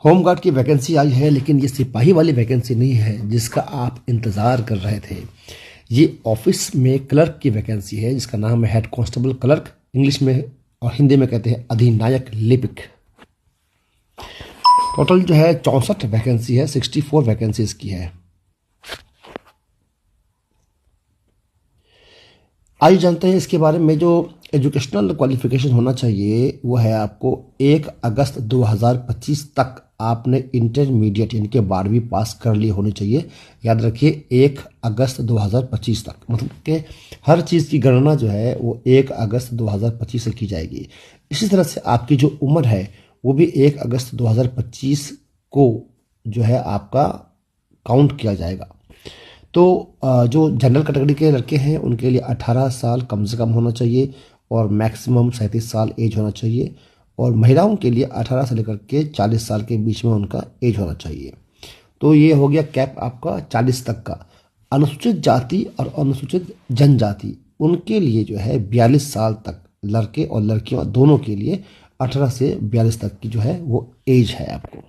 Home guard की vacancy आई है, लेकिन ये सिपाही वाली वैकेंसी नहीं है जिसका आप इंतज़ार कर रहे थे। ये ऑफिस में क्लर्क की वैकेंसी है जिसका नाम है हेड कांस्टेबल क्लर्क, इंग्लिश में और हिंदी में कहते हैं अधिनायक लिपिक। टोटल जो है 64 वैकेंसी है, 64 वैकेंसीज की है। आइए जानते हैं इसके बारे में। जो एजुकेशनल क्वालिफिकेशन होना चाहिए वो है आपको 1 अगस्त 2025 तक आपने इंटरमीडिएट यानी कि 12वीं पास कर ली होनी चाहिए। याद रखिए 1 अगस्त 2025 तक, मतलब कि हर चीज़ की गणना जो है वो 1 अगस्त 2025 से की जाएगी। इसी तरह से आपकी जो उम्र है वो भी 1 अगस्त 2025 को जो है आपका काउंट किया जाएगा। तो जो जनरल कैटेगरी के लड़के हैं उनके लिए 18 साल कम से कम होना चाहिए और मैक्सिमम 37 साल एज होना चाहिए, और महिलाओं के लिए 18 से लेकर के 40 साल के बीच में उनका एज होना चाहिए। तो ये हो गया कैप आपका 40 तक का। अनुसूचित जाति और अनुसूचित जनजाति उनके लिए जो है 42 साल तक, लड़के और लड़कियां दोनों के लिए 18 से 42 तक की जो है वो एज है आपको।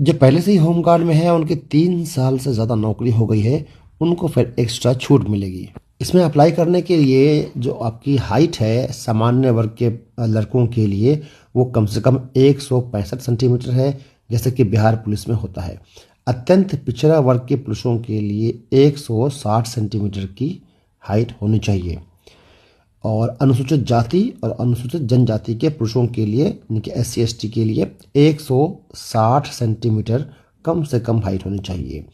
जो पहले से ही होमगार्ड में है उनके 3 साल से ज़्यादा नौकरी हो गई है, उनको फिर एक्स्ट्रा छूट मिलेगी। इसमें अप्लाई करने के लिए जो आपकी हाइट है सामान्य वर्ग के लड़कों के लिए वो कम से कम 165 सेंटीमीटर है, जैसे कि बिहार पुलिस में होता है। अत्यंत पिछड़ा वर्ग के पुरुषों के लिए 160 सेंटीमीटर की हाइट होनी चाहिए, और अनुसूचित जाति और अनुसूचित जनजाति के पुरुषों के लिए यानी कि SC ST के लिए 160 सेंटीमीटर कम से कम हाइट होनी चाहिए।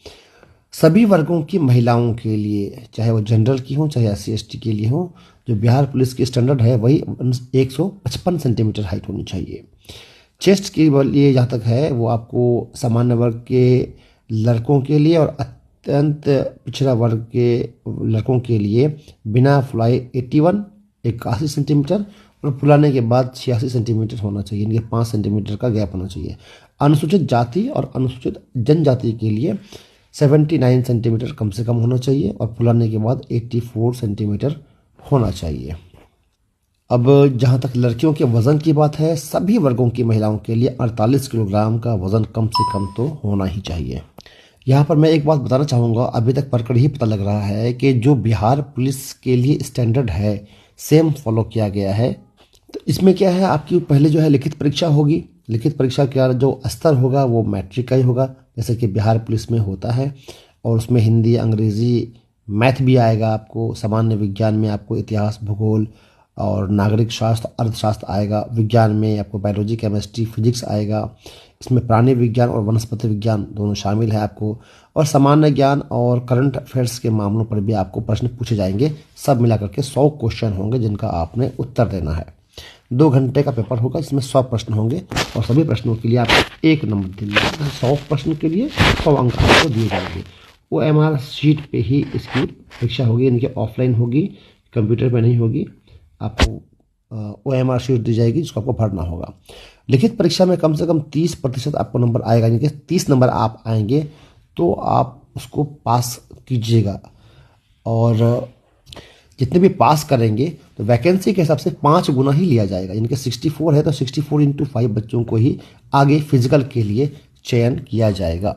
सभी वर्गों की महिलाओं के लिए, चाहे वो जनरल की हो चाहे SC ST के लिए हो, जो बिहार पुलिस की स्टैंडर्ड है वही 155 सेंटीमीटर हाइट होनी चाहिए। चेस्ट के लिए जहाँ तक है वो आपको सामान्य वर्ग के लड़कों के लिए और अत्यंत पिछड़ा वर्ग के लड़कों के लिए बिना फुलाई 81 सेंटीमीटर और फुलाने के बाद 86 सेंटीमीटर होना चाहिए, इनके 5 सेंटीमीटर का गैप होना चाहिए। अनुसूचित जाति और अनुसूचित जनजाति के लिए 79 सेंटीमीटर कम से कम होना चाहिए और फुलाने के बाद 84 सेंटीमीटर होना चाहिए। अब जहाँ तक लड़कियों के वज़न की बात है, सभी वर्गों की महिलाओं के लिए 48 किलोग्राम का वज़न कम से कम तो होना ही चाहिए। यहाँ पर मैं एक बात बताना चाहूँगा, अभी तक पढ़कर ही पता लग रहा है कि जो बिहार पुलिस के लिए स्टैंडर्ड है सेम फॉलो किया गया है। तो इसमें क्या है, आपकी पहले जो है लिखित परीक्षा होगी। लिखित परीक्षा का जो स्तर होगा वो मैट्रिक का ही होगा, जैसे कि बिहार पुलिस में होता है, और उसमें हिंदी, अंग्रेज़ी, मैथ भी आएगा आपको। सामान्य विज्ञान में आपको इतिहास, भूगोल और नागरिक शास्त्र, अर्थशास्त्र आएगा। विज्ञान में आपको बायोलॉजी, केमिस्ट्री, फिजिक्स आएगा। इसमें प्राणी विज्ञान और वनस्पति विज्ञान दोनों शामिल है आपको, और सामान्य ज्ञान और करंट अफेयर्स के मामलों पर भी आपको प्रश्न पूछे जाएंगे। सब मिलाकर के 100 क्वेश्चन होंगे जिनका आपने उत्तर देना है। 2 घंटे का पेपर होगा जिसमें 100 प्रश्न होंगे, और सभी प्रश्नों के लिए आपको 1 नंबर दिया जाएगा। 100 प्रश्न के लिए 100 अंक आपको दिए जाएंगे। OMR शीट पे ही इसकी परीक्षा होगी, यानी कि ऑफलाइन होगी, कंप्यूटर पे नहीं होगी। आपको OMR शीट दी जाएगी जिसको आपको भरना होगा। लिखित परीक्षा में कम से कम 30% आपको नंबर आएगा, यानी कि 30 नंबर आप आएंगे तो आप उसको पास कीजिएगा। और जितने भी पास करेंगे तो वैकेंसी के हिसाब से 5 गुना ही लिया जाएगा, यानी कि 64 है तो 64 × 5 बच्चों को ही आगे फिजिकल के लिए चयन किया जाएगा।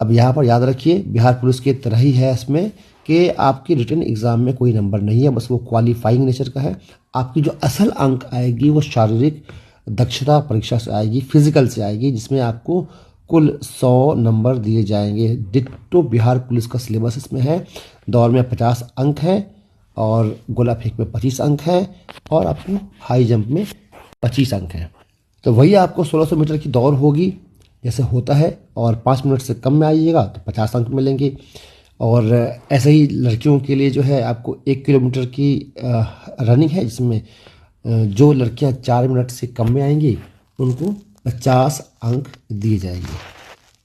अब यहाँ पर याद रखिए बिहार पुलिस की तरह ही है इसमें कि आपकी रिटन एग्ज़ाम में कोई नंबर नहीं है, बस वो क्वालिफाइंग नेचर का है। आपकी जो असल अंक आएगी वो शारीरिक दक्षता परीक्षा से आएगी, फिजिकल से आएगी, जिसमें आपको कुल 100 नंबर दिए जाएंगे। डिट्टो बिहार पुलिस का सिलेबस इसमें है। दौड़ में 50 अंक है, और गोला फेंक में 25 अंक है, और आपको हाई जंप में 25 अंक है। तो वही आपको 1600 मीटर की दौड़ होगी जैसे होता है, और 5 मिनट से कम में आइएगा तो 50 अंक मिलेंगे। और ऐसे ही लड़कियों के लिए जो है आपको 1 किलोमीटर की रनिंग है, जिसमें जो लड़कियां 4 मिनट से कम में आएंगी उनको 50 अंक दिए जाएंगे।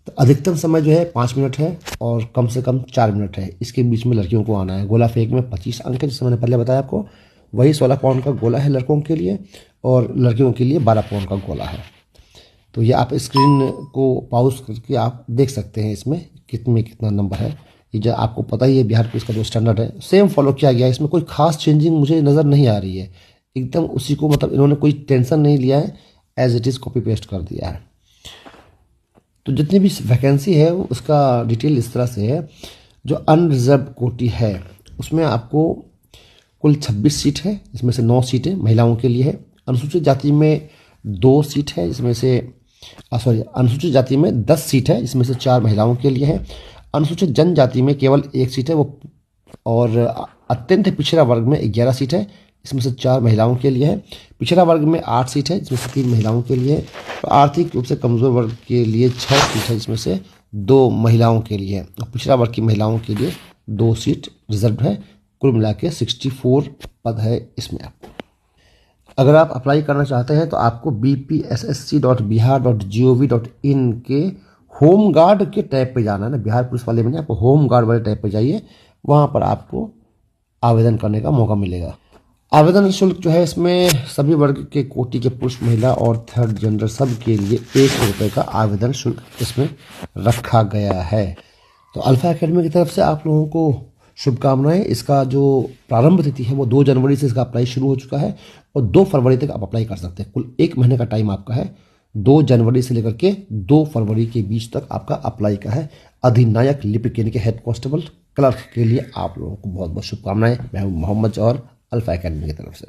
तो अधिकतम समय जो है 5 मिनट है और कम से कम 4 मिनट है, इसके बीच में लड़कियों को आना है। गोला फेंक में 25 अंक है, जैसे मैंने पहले बताया आपको। वही 16 पाउंड का गोला है लड़कों के लिए, और लड़कियों के लिए 12 पाउंड का गोला है। तो ये आप स्क्रीन को पॉज करके आप देख सकते हैं इसमें कितना नंबर है। ये जो आपको पता ही है बिहार पुलिस का जो स्टैंडर्ड है सेम फॉलो किया गया है। इसमें कोई खास चेंजिंग मुझे नज़र नहीं आ रही है, एकदम उसी को, मतलब इन्होंने कोई टेंशन नहीं लिया है, as it is copy paste कर दिया है। तो जितनी भी वैकेंसी है उसका डिटेल इस तरह से है। जो अनरिजर्व कोटी है उसमें आपको कुल 26 सीट है, इसमें से 9 सीटें महिलाओं के लिए है। अनुसूचित जाति में 2 सीट है, इसमें से अनुसूचित जाति में 10 सीट है, इसमें से 4 महिलाओं के लिए है। अनुसूचित जनजाति में केवल 1 सीट है वो, और अत्यंत पिछड़ा वर्ग में 11 सीट है, इसमें से 4 महिलाओं के लिए है। पिछड़ा वर्ग में 8 सीट है, इसमें से 3 महिलाओं के लिए है। तो आर्थिक रूप से कमज़ोर वर्ग के लिए 6 सीट है, इसमें से 2 महिलाओं के लिए है। और पिछड़ा वर्ग की महिलाओं के लिए 2 सीट रिजर्व है। कुल मिला के 64 पद है इसमें। अगर आप अप्लाई करना चाहते हैं तो आपको bpssc.bihar.gov.in के होम गार्ड के टैब पे जाना है ना, बिहार पुलिस वाले में नहीं, आपको होम गार्ड वाले टैब पे जाइए, वहाँ पर आपको आवेदन करने का मौका मिलेगा। आवेदन शुल्क जो है इसमें सभी वर्ग के कोटि के पुरुष, महिला और थर्ड जेंडर सब के लिए 100 रुपये का आवेदन शुल्क इसमें रखा गया है। तो अल्फा एकेडमी की तरफ से आप लोगों को शुभकामनाएं। इसका जो प्रारंभ तिथि है वो 2 जनवरी से इसका अप्लाई शुरू हो चुका है और 2 फरवरी तक आप अप्लाई कर सकते हैं। कुल 1 महीने का टाइम आपका है। 2 जनवरी से लेकर के 2 फरवरी के बीच तक आपका अप्लाई का है। अधिनायक लिपिक यानी कि हेड कांस्टेबल क्लर्क के लिए आप लोगों को बहुत बहुत शुभकामनाएं। मैं हूं मोहम्मद जौहर, अल्फा एकेडमी की तरफ से।